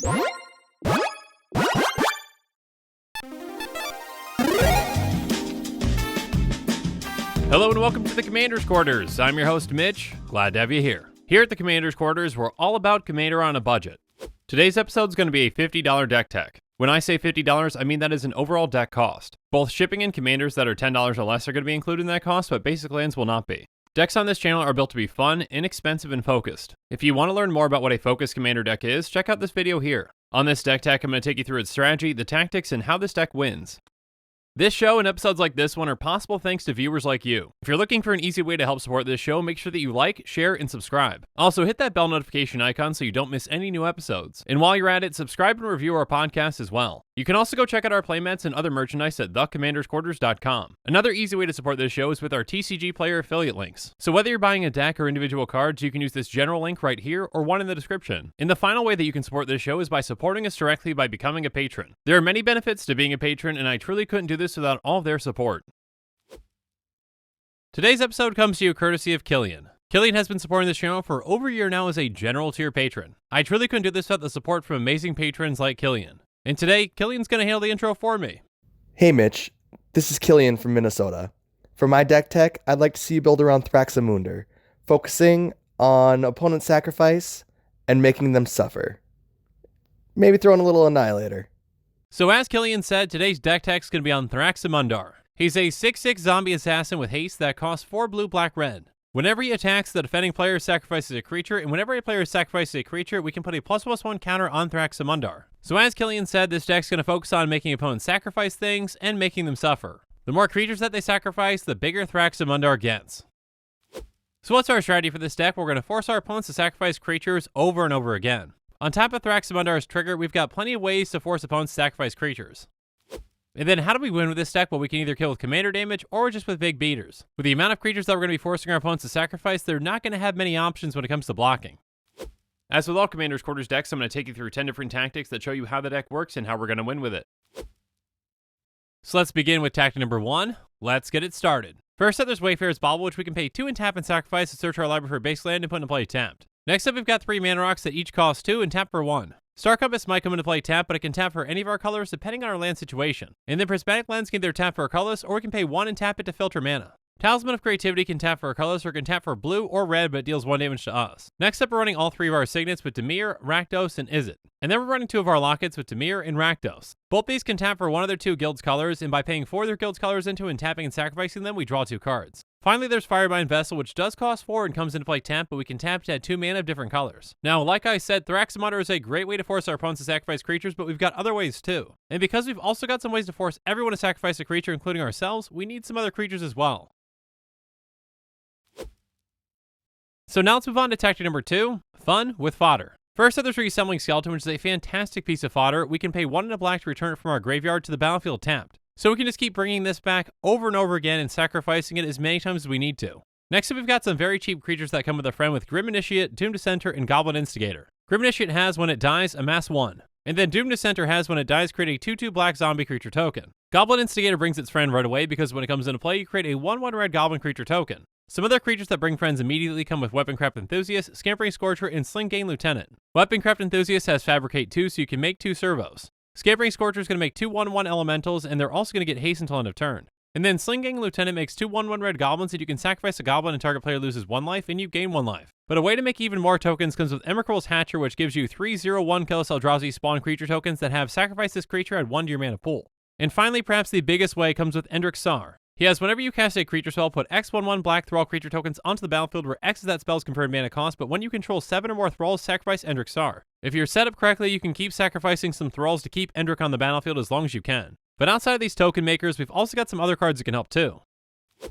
Hello and welcome to the Commander's Quarters. I'm your host, Mitch. Glad to have you here. Here at the Commander's Quarters, we're all about Commander on a budget. Today's episode is going to be a $50 deck tech. When I say $50, I mean that is an overall deck cost. Both shipping and commanders that are $10 or less are going to be included in that cost, but basic lands will not be. Decks on this channel are built to be fun, inexpensive, and focused. If you want to learn more about what a focused commander deck is, check out this video here. On this deck tech, I'm going to take you through its strategy, the tactics, and how this deck wins. This show and episodes like this one are possible thanks to viewers like you. If you're looking for an easy way to help support this show, make sure that you like, share, and subscribe. Also, hit that bell notification icon so you don't miss any new episodes. And while you're at it, subscribe and review our podcast as well. You can also go check out our playmats and other merchandise at thecommandersquarters.com. Another easy way to support this show is with our TCG player affiliate links. So whether you're buying a deck or individual cards, you can use this general link right here or one in the description. And the final way that you can support this show is by supporting us directly by becoming a patron. There are many benefits to being a patron, and I truly couldn't do this without all of their support. Today's episode comes to you courtesy of Killian. Killian has been supporting this channel for over a year now as a general tier patron. I truly couldn't do this without the support from amazing patrons like Killian. And today, Killian's going to handle the intro for me. Hey Mitch, this is Killian from Minnesota. For my deck tech, I'd like to see you build around Thraxamunder, focusing on opponent sacrifice and making them suffer. Maybe throw in a little Annihilator. So as Killian said, today's deck tech is going to be on Thraxamundar. He's a 6/6 zombie assassin with haste that costs 4 blue, black, red. Whenever he attacks, the defending player sacrifices a creature, and whenever a player sacrifices a creature, we can put a +1/+1 counter on Thraxamundar. So as Killian said, this deck's going to focus on making opponents sacrifice things and making them suffer. The more creatures that they sacrifice, the bigger Thraxamundar gets. So what's our strategy for this deck? We're going to force our opponents to sacrifice creatures over and over again. On top of Thraxamundar's trigger, we've got plenty of ways to force opponents to sacrifice creatures. And then how do we win with this deck? Well, we can either kill with commander damage or just with big beaters. With the amount of creatures that we're going to be forcing our opponents to sacrifice, they're not going to have many options when it comes to blocking. As with all Commander's Quarters decks, I'm going to take you through 10 different tactics that show you how the deck works and how we're going to win with it. So let's begin with tactic number 1. Let's get it started. First up, there's Wayfarer's Bauble, which we can pay 2 and tap and sacrifice to search our library for a base land and put into play tapped. Next up, we've got 3 mana rocks that each cost 2 and tap for 1. Star Compass might come into play tap, but it can tap for any of our colors depending on our land situation. And then Prismatic Lens can either tap for a colorless, or we can pay 1 and tap it to filter mana. Talisman of Creativity can tap for a colorless, or can tap for blue or red, but it deals 1 damage to us. Next up, we're running all 3 of our signets with Dimir, Rakdos, and Izzet. And then we're running 2 of our lockets with Dimir and Rakdos. Both these can tap for one of their 2 guild's colors, and by paying 4 of their guild's colors into and tapping and sacrificing them, we draw 2 cards. Finally, there's Firebind Vessel, which does cost 4 and comes into play tap, but we can tap to add 2 mana of different colors. Now, like I said, Thraxamundar is a great way to force our opponents to sacrifice creatures, but we've got other ways too. And because we've also got some ways to force everyone to sacrifice a creature, including ourselves, we need some other creatures as well. So now let's move on to tactic number 2, fun with fodder. First up, there's Reassembling Skeleton, which is a fantastic piece of fodder. We can pay 1 and a black to return it from our graveyard to the battlefield tapped. So we can just keep bringing this back over and over again and sacrificing it as many times as we need to. Next up, we've got some very cheap creatures that come with a friend with Grim Initiate, Doom Dissenter, and Goblin Instigator. Grim Initiate has when it dies, amass 1. And then Doom Dissenter has when it dies, create a 2/2 black zombie creature token. Goblin Instigator brings its friend right away because when it comes into play, you create a 1/1 red goblin creature token. Some other creatures that bring friends immediately come with Weaponcraft Enthusiast, Scampering Scorcher, and Sling-Gang Lieutenant. Weaponcraft Enthusiast has Fabricate 2, so you can make 2 servos. Scampering Scorcher is going to make 2 1/1 elementals, and they're also going to get haste until end of turn. And then Sling-Gang Lieutenant makes 2 1/1 red goblins, and you can sacrifice a goblin and target player loses 1 life, and you gain 1 life. But a way to make even more tokens comes with Emrakul's Hatcher, which gives you 3/0/1 Kill Eldrazi spawn creature tokens that have sacrifice this creature, add 1 to your mana pool. And finally, perhaps the biggest way, comes with Endrick Sar. He has whenever you cast a creature spell, put X 1/1 black Thrall creature tokens onto the battlefield where X is that spell's conferred mana cost, but when you control 7 or more Thralls, sacrifice Endrick Sar. If you're set up correctly, you can keep sacrificing some Thralls to keep Endrick on the battlefield as long as you can. But outside of these token makers, we've also got some other cards that can help too. So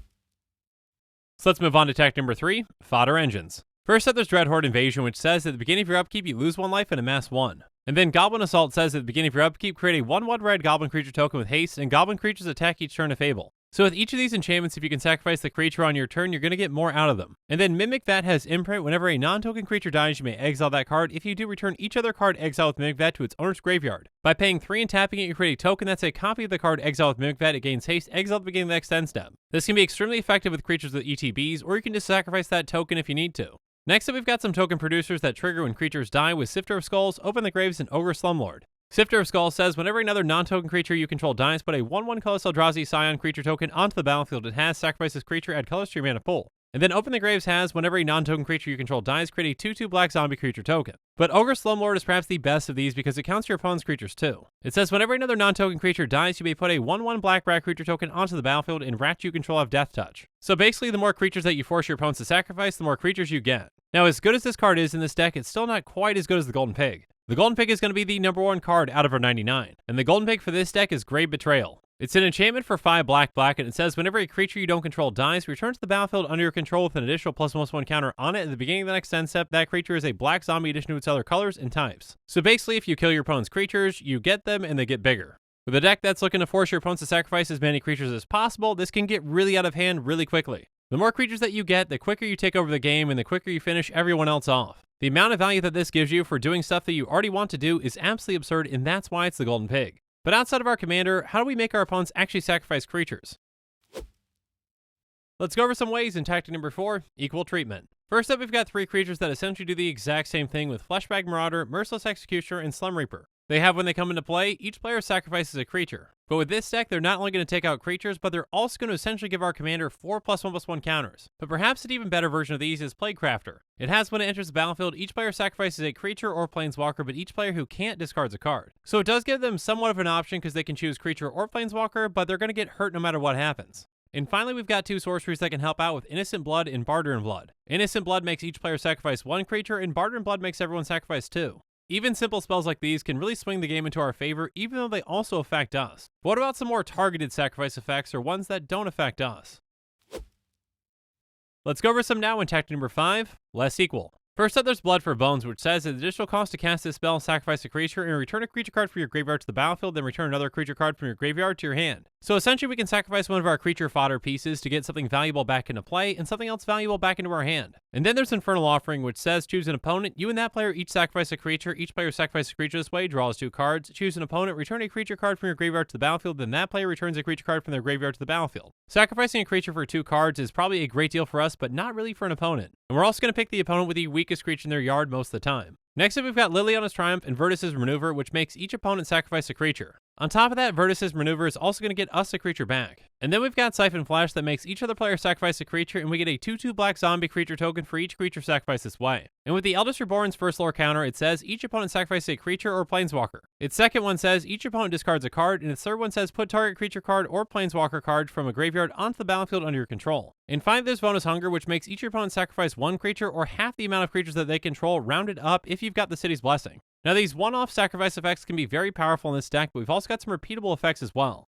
let's move on to tactic number 3, Fodder Engines. First up, there's Dreadhorde Invasion, which says at the beginning of your upkeep, you lose 1 life and amass 1. And then Goblin Assault says at the beginning of your upkeep, create a 1/1 red goblin creature token with haste, and goblin creatures attack each turn if able. So with each of these enchantments, if you can sacrifice the creature on your turn, you're going to get more out of them. And then Mimic Vat has Imprint. Whenever a non-token creature dies, you may exile that card. If you do, return each other card exiled with Mimic Vat to its owner's graveyard. By paying 3 and tapping it, you create a token that's a copy of the card exiled with Mimic Vat. It gains haste, exile at the beginning of the next end step. This can be extremely effective with creatures with ETBs, or you can just sacrifice that token if you need to. Next up, we've got some token producers that trigger when creatures die with Sifter of Skulls, Open the Graves, and Ogre Slumlord. Sifter of Skulls says whenever another non-token creature you control dies, put a 1/1 colorless Eldrazi Scion creature token onto the battlefield. It has sacrifice this creature, add colors to your mana pool. And then Open the Graves has whenever a non-token creature you control dies, create a 2/2 black zombie creature token. But Ogre Slumlord is perhaps the best of these because it counts your opponent's creatures too. It says whenever another non-token creature dies, you may put a 1/1 black rat creature token onto the battlefield, and rats you control have Death Touch. So basically, the more creatures that you force your opponents to sacrifice, the more creatures you get. Now, as good as this card is in this deck, it's still not quite as good as the Golden Pig. The Golden Pig is going to be the #1 card out of our 99, and the Golden Pig for this deck is Grave Betrayal. It's an enchantment for 5 black, and it says whenever a creature you don't control dies, return to the battlefield under your control with an additional +1/+1 counter on it. At the beginning of the next end step, that creature is a black zombie addition to its other colors and types. So basically, if you kill your opponent's creatures, you get them and they get bigger. With a deck that's looking to force your opponents to sacrifice as many creatures as possible, this can get really out of hand really quickly. The more creatures that you get, the quicker you take over the game and the quicker you finish everyone else off. The amount of value that this gives you for doing stuff that you already want to do is absolutely absurd, and that's why it's the Golden Pig. But outside of our commander, how do we make our opponents actually sacrifice creatures? Let's go over some ways in tactic number 4, equal treatment. First up, we've got 3 creatures that essentially do the exact same thing with Fleshbag Marauder, Merciless Executioner, and Slum Reaper. They have when they come into play, each player sacrifices a creature. But with this deck, they're not only going to take out creatures, but they're also going to essentially give our commander 4 +1/+1 counters. But perhaps an even better version of these is Plaguecrafter. It has when it enters the battlefield, each player sacrifices a creature or planeswalker, but each player who can't discards a card. So it does give them somewhat of an option because they can choose creature or planeswalker, but they're going to get hurt no matter what happens. And finally, we've got 2 sorceries that can help out with Innocent Blood and Barteran Blood. Innocent Blood makes each player sacrifice 1 creature, and Barteran Blood makes everyone sacrifice 2. Even simple spells like these can really swing the game into our favor, even though they also affect us. But what about some more targeted sacrifice effects, or ones that don't affect us? Let's go over some now in tactic number 5, less equal. First up, there's Blood for Bones, which says at the additional cost to cast this spell, sacrifice a creature and return a creature card from your graveyard to the battlefield, then return another creature card from your graveyard to your hand. So essentially, we can sacrifice one of our creature fodder pieces to get something valuable back into play and something else valuable back into our hand. And then there's Infernal Offering, which says choose an opponent. You and that player each sacrifice a creature. Each player sacrifices a creature this way, draws 2 cards. Choose an opponent, return a creature card from your graveyard to the battlefield, then that player returns a creature card from their graveyard to the battlefield. Sacrificing a creature for 2 cards is probably a great deal for us, but not really for an opponent. And we're also going to pick the opponent with the weakest creature in their yard most of the time. Next up, we've got Liliana's Triumph and Virtus' Maneuver, which makes each opponent sacrifice a creature. On top of that, Virtus' Maneuver is also going to get us a creature back. And then we've got Siphon Flash that makes each other player sacrifice a creature, and we get a 2/2 black zombie creature token for each creature sacrificed this way. And with the Eldest Reborn's first lore counter, it says each opponent sacrifices a creature or planeswalker. Its second one says each opponent discards a card, and its third one says put target creature card or planeswalker card from a graveyard onto the battlefield under your control. And finally, there's Bonus Hunger, which makes each opponent sacrifice 1 creature or half the amount of creatures that they control, rounded up if you've got the City's Blessing. Now, these one-off sacrifice effects can be very powerful in this deck, but we've also got some repeatable effects as well.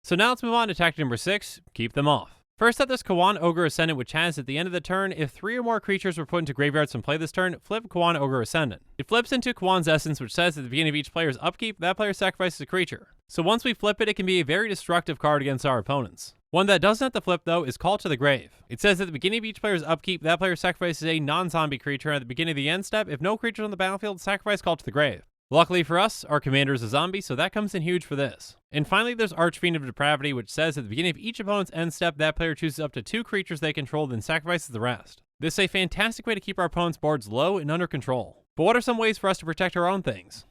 So now let's move on to tactic number 6, keep them off. First up, there's Kawan Ogre Ascendant, which has at the end of the turn, if 3 or more creatures were put into graveyards from play this turn, flip Kawan Ogre Ascendant. It flips into Kawan's Essence, which says at the beginning of each player's upkeep, that player sacrifices a creature. So once we flip it, it can be a very destructive card against our opponents. One that doesn't have to flip, though, is Call to the Grave. It says at the beginning of each player's upkeep, that player sacrifices a non-zombie creature. At the beginning of the end step, if no creatures on the battlefield, sacrifice Call to the Grave. Luckily for us, our commander is a zombie, so that comes in huge for this. And finally, there's Archfiend of Depravity, which says at the beginning of each opponent's end step, that player chooses up to 2 creatures they control, then sacrifices the rest. This is a fantastic way to keep our opponent's boards low and under control. But what are some ways for us to protect our own things?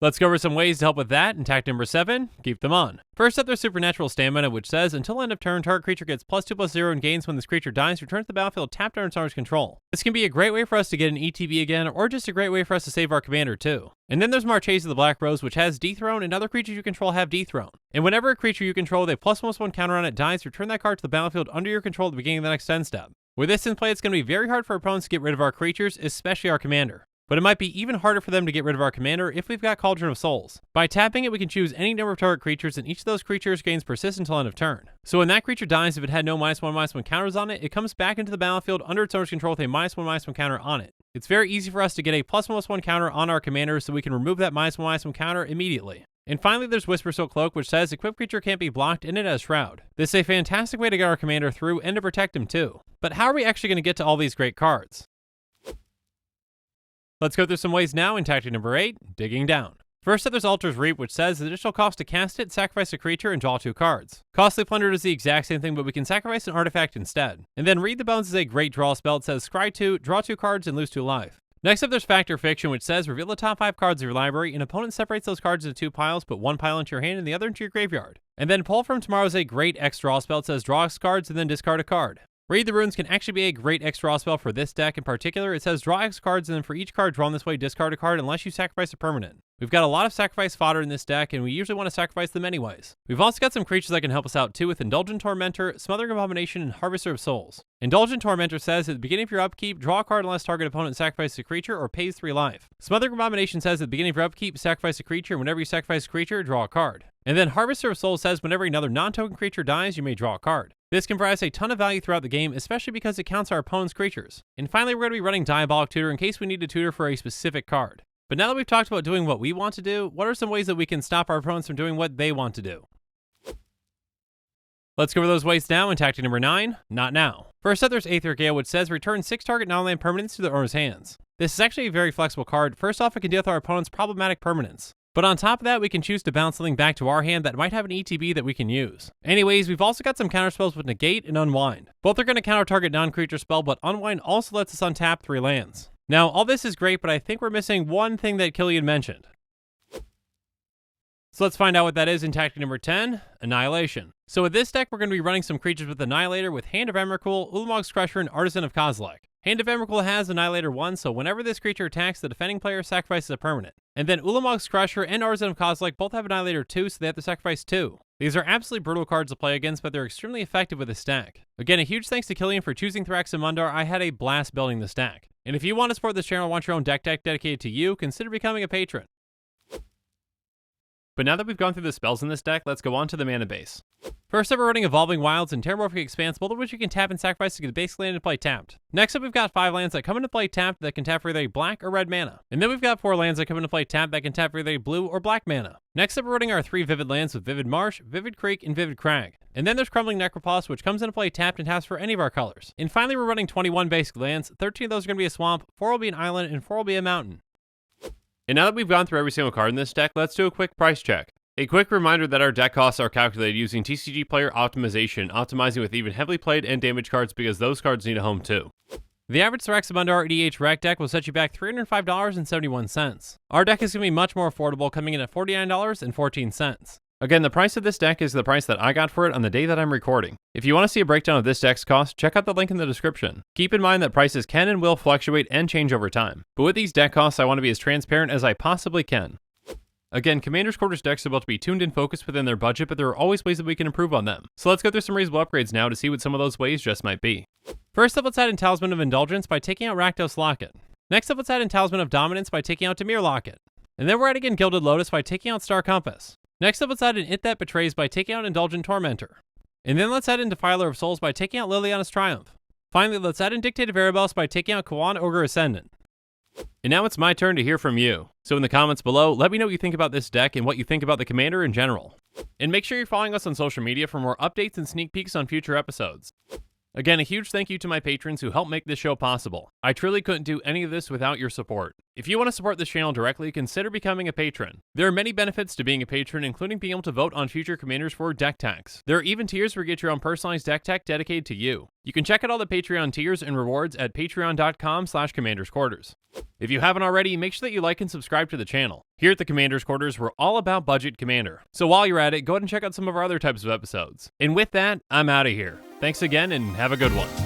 Let's go over some ways to help with that in tactic number 7, keep them on. First up, there's Supernatural Stamina, which says until end of turn, target creature gets +2/+0 and gains when this creature dies, returns to the battlefield tapped under its owner's control. This can be a great way for us to get an ETB again, or just a great way for us to save our commander too. And then there's Marchese of the Black Rose, which has Dethrone, and other creatures you control have Dethrone. And whenever a creature you control with a +1/+1 counter on it dies, return that card to the battlefield under your control at the beginning of the next end step. With this in play, it's going to be very hard for opponents to get rid of our creatures, especially our commander. But it might be even harder for them to get rid of our commander if we've got Cauldron of Souls. By tapping it, we can choose any number of target creatures, and each of those creatures gains persist until end of turn. So when that creature dies, if it had no -1/-1 counters on it, it comes back into the battlefield under its owner's control with a -1/-1 counter on it. It's very easy for us to get a +1/+1 counter on our commander, so we can remove that -1/-1 counter immediately. And finally, there's Whispersoul Cloak, which says equipped creature can't be blocked, and it has Shroud. This is a fantastic way to get our commander through and to protect him too. But how are we actually going to get to all these great cards? Let's go through some ways now in tactic number 8, digging down. First up, there's Altar's Reap, which says the additional cost to cast it, sacrifice a creature, and draw 2 cards. Costly Plunder does the exact same thing, but we can sacrifice an artifact instead. And then Read the Bones is a great draw spell. It says scry 2, draw 2 cards, and lose 2 life. Next up, there's Factor Fiction, which says reveal the top 5 cards of your library. An opponent separates those cards into 2 piles, put 1 pile into your hand and the other into your graveyard. And then Pull from Tomorrow is a great X draw spell. It says draw X cards and then discard a card. Read the Runes can actually be a great X draw spell for this deck in particular. It says draw X cards and then for each card drawn this way, discard a card unless you sacrifice a permanent. We've got a lot of sacrifice fodder in this deck, and we usually want to sacrifice them anyways. We've also got some creatures that can help us out too with Indulgent Tormentor, Smothering Abomination, and Harvester of Souls. Indulgent Tormentor says at the beginning of your upkeep, draw a card unless target opponent sacrifices a creature or pays 3 life. Smothering Abomination says at the beginning of your upkeep, sacrifice a creature, and whenever you sacrifice a creature, draw a card. And then Harvester of Souls says whenever another non-token creature dies, you may draw a card. This can provide us a ton of value throughout the game, especially because it counts our opponent's creatures. And finally, we're going to be running Diabolic Tutor in case we need to tutor for a specific card. But now that we've talked about doing what we want to do, what are some ways that we can stop our opponents from doing what they want to do? Let's cover those ways now in tactic number 9, Not Now. First up, there's Aether Gale, which says return 6 target non-land permanents to the owner's hands. This is actually a very flexible card. First off, it can deal with our opponent's problematic permanents. But on top of that, we can choose to bounce something back to our hand that might have an ETB that we can use. Anyways, we've also got some counterspells with Negate and Unwind. Both are going to counter target non-creature spell, but Unwind also lets us untap 3 lands. Now, all this is great, but I think we're missing one thing that Killian mentioned. So let's find out what that is in tactic number 10, Annihilation. So with this deck, we're going to be running some creatures with Annihilator with Hand of Emrakul, Ulamog's Crusher, and Artisan of Kozilek. Hand of Emrakul has Annihilator 1, so whenever this creature attacks, the defending player sacrifices a permanent. And then Ulamog's Crusher and Artisan of Kozilek both have Annihilator 2, so they have to sacrifice 2. These are absolutely brutal cards to play against, but they're extremely effective with this stack. Again, a huge thanks to Killian for choosing Thraximundar. I had a blast building the stack. And if you want to support this channel and want your own deck dedicated to you, consider becoming a patron. But now that we've gone through the spells in this deck, let's go on to the mana base. First up, we're running Evolving Wilds and Terramorphic Expanse, both of which you can tap and sacrifice to get a basic land into play tapped. Next up, we've got 5 lands that come into play tapped that can tap for either a black or red mana. And then we've got 4 lands that come into play tapped that can tap for either a blue or black mana. Next up, we're running our 3 Vivid lands with Vivid Marsh, Vivid Creek, and Vivid Crag. And then there's Crumbling Necropolis, which comes into play tapped and taps for any of our colors. And finally, we're running 21 basic lands. 13 of those are going to be a swamp, 4 will be an island, and 4 will be a mountain. And now that we've gone through every single card in this deck, let's do a quick price check. A quick reminder that our deck costs are calculated using TCG Player Optimization, optimizing with even heavily played and damaged cards because those cards need a home too. The average Thraximundar EDH Rec deck will set you back $305.71. Our deck is going to be much more affordable, coming in at $49.14. Again, the price of this deck is the price that I got for it on the day that I'm recording. If you want to see a breakdown of this deck's cost, check out the link in the description. Keep in mind that prices can and will fluctuate and change over time. But with these deck costs, I want to be as transparent as I possibly can. Again, Commander's Quarters decks are about to be tuned and focused within their budget, but there are always ways that we can improve on them. So let's go through some reasonable upgrades now to see what some of those ways just might be. First up, let's add in Talisman of Indulgence by taking out Rakdos Locket. Next up, let's add in Talisman of Dominance by taking out Dimir Locket. And then we're adding in Gilded Lotus by taking out Star Compass. Next up, let's add in It That Betrays by taking out Indulgent Tormentor. And then let's add in Defiler of Souls by taking out Liliana's Triumph. Finally, let's add in Dictate of Erebos by taking out Kawan Ogre Ascendant. And now it's my turn to hear from you. So in the comments below, let me know what you think about this deck and what you think about the Commander in general. And make sure you're following us on social media for more updates and sneak peeks on future episodes. Again, a huge thank you to my patrons who help make this show possible. I truly couldn't do any of this without your support. If you want to support this channel directly, consider becoming a patron. There are many benefits to being a patron, including being able to vote on future commanders for deck techs. There are even tiers where you get your own personalized deck tech dedicated to you. You can check out all the Patreon tiers and rewards at patreon.com/commandersquarters. If you haven't already, make sure that you like and subscribe to the channel. Here at the Commander's Quarters, we're all about budget Commander. So while you're at it, go ahead and check out some of our other types of episodes. And with that, I'm out of here. Thanks again and have a good one.